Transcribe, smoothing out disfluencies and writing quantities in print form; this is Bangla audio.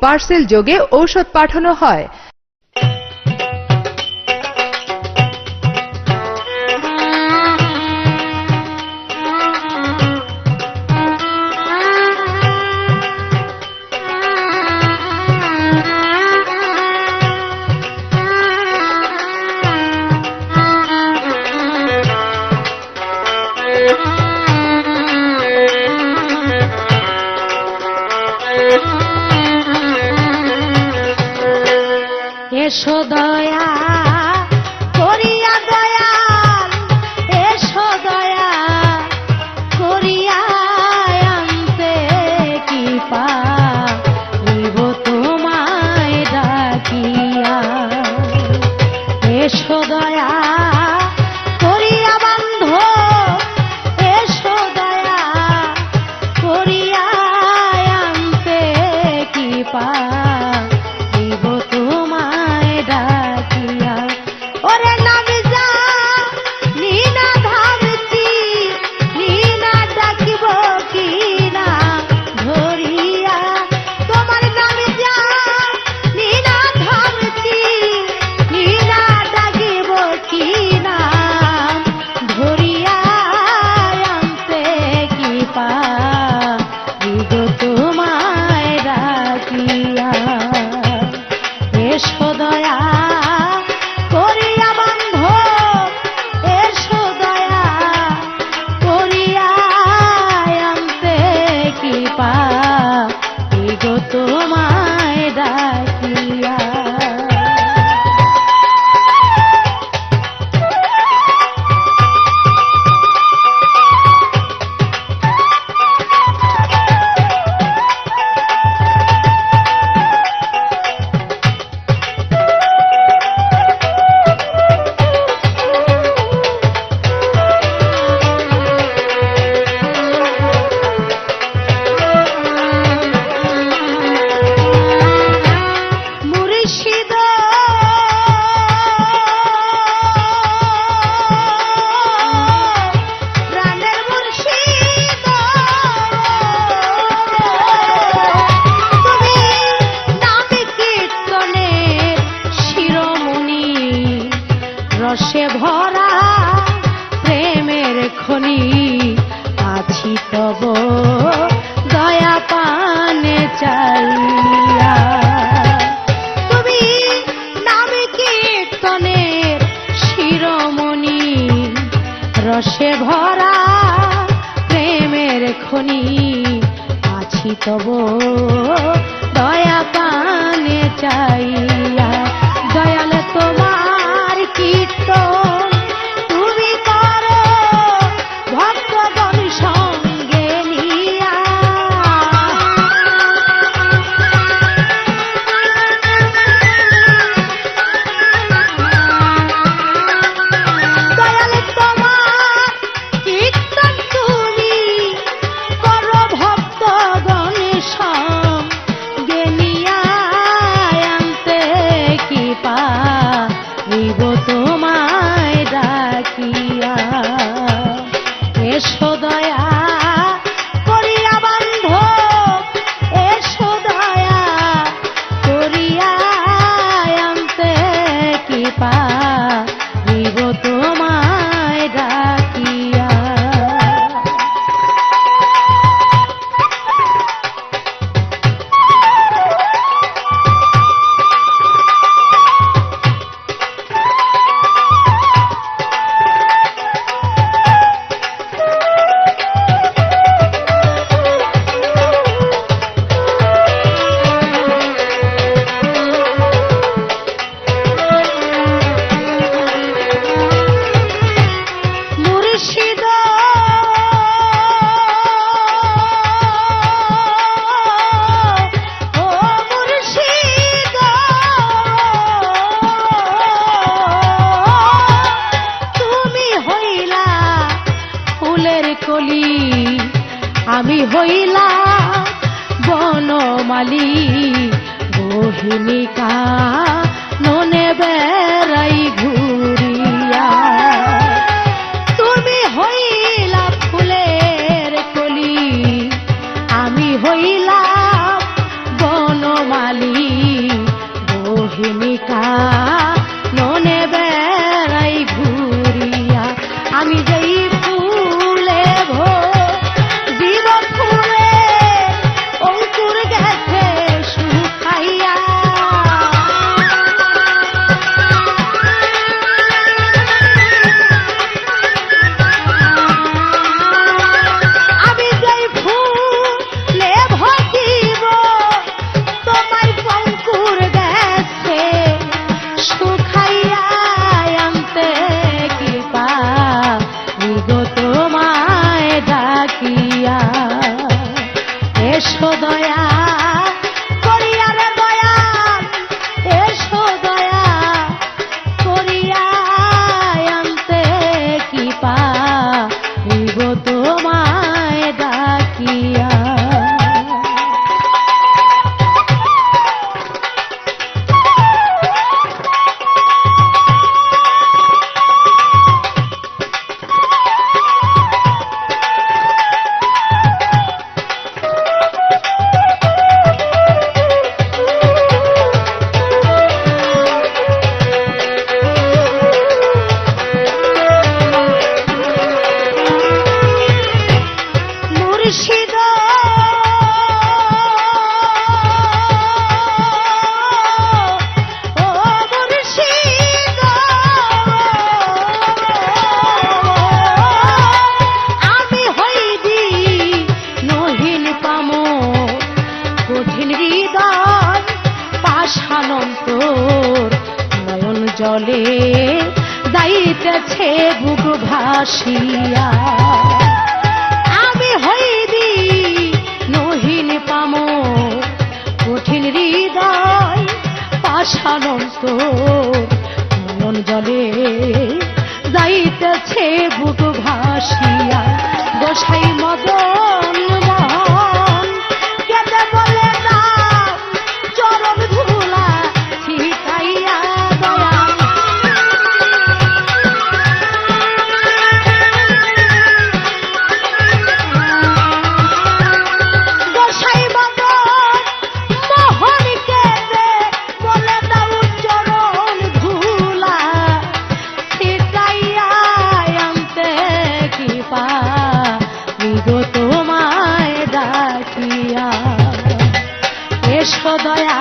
পার্সেল যোগে ঔষধ পাঠানো হয়। এসো দয়া করিয়া দয়াল, এসো দয়া করিয়া আনতে কি পারিব তোমায় ডাকিয়া। এসো দয়া করিয়া বান্ধব, এসো দয়া করিয়া আনতে কি পারিব তোমায় ডাকিয়া। ওরে নামি যা নীনা ভাবছি, নীনা ডাকিব কি না ধরিয়া। তোমার নামি যা নীনা ভাবছি, নীনা ডাকিব কি না ধরিয়া। আনতে কি পারিব তোমায় ডাকিয়া। এসো দয়া করিয়া বান্ধব, এসো দয়া করিয়া আনতে কি পারিব তোমায় ডাকিয়া। মুর্শিদ প্রাণের মুর্শিদ, তুমি নামে কীর্তনের শিরোমণি, রসে ভরা প্রেমের খনি। আছি তব দয়া পানে চাইয়া। তুমি নামে কীর্তনের শিরোমণি, রসে ভরা প্রেমের খনি। আছি তব দয়া পানে চাইয়া। দয়াল তোমার কীর্তন তুমি করো ভক্তগণ সঙ্গে নিয়া। দয়াল তোমার কীর্তন তুমি করো ভক্তগণ সঙ্গে নিয়া। আনতে কি পারিব তোমায় ডাকিয়া। এসো দয়া করিয়া বান্ধব, এসো দয়া করিয়া আনতে কি পারিব তোমায় ডাকিয়া। মুর্শিদ ও মুর্শিদ, তুমি হইলা ফুলের কলি, আমি হইলা বনমালী। গহিনিকা ননে বেড়াই ঘুরিয়া। তুমি হইলা ফুলের কলি, আমি হইলা বনমালী। ননে বেড়াই ঘুরিয়া আমি যেই ফুলে জীবন ফুলে অঙ্কুর গেছে শুকাইয়া আমি যেই ফুলে ভজিব তোমায় অঙ্কুর গেছে শুকাইয়া আনতে কৃপা গো তোমায় ডাকিয়া এসো দয়া করিয়া রে দয়াল এসো দয়া করিয়া আনতে কৃপা গো তোমায় ডাকিয়া মুর্শিদ ও মুর্শিদ আমি হইদি নহিন পাম কঠিন হৃদয় পাষাণন্তর নয়ন জলে যাইতেছে বুক ভাসিয়া হইদি নহিন পাম কঠিন হৃদয় পাষাণন্তর মন জলে যাইতেছে বুক ভাসিয়া গোসাই মদন মোহন কেটে বলে দাও চরণ ধুলা ছিটাইয়া দয়া তোমায় ডাকিয়া এসো দয়া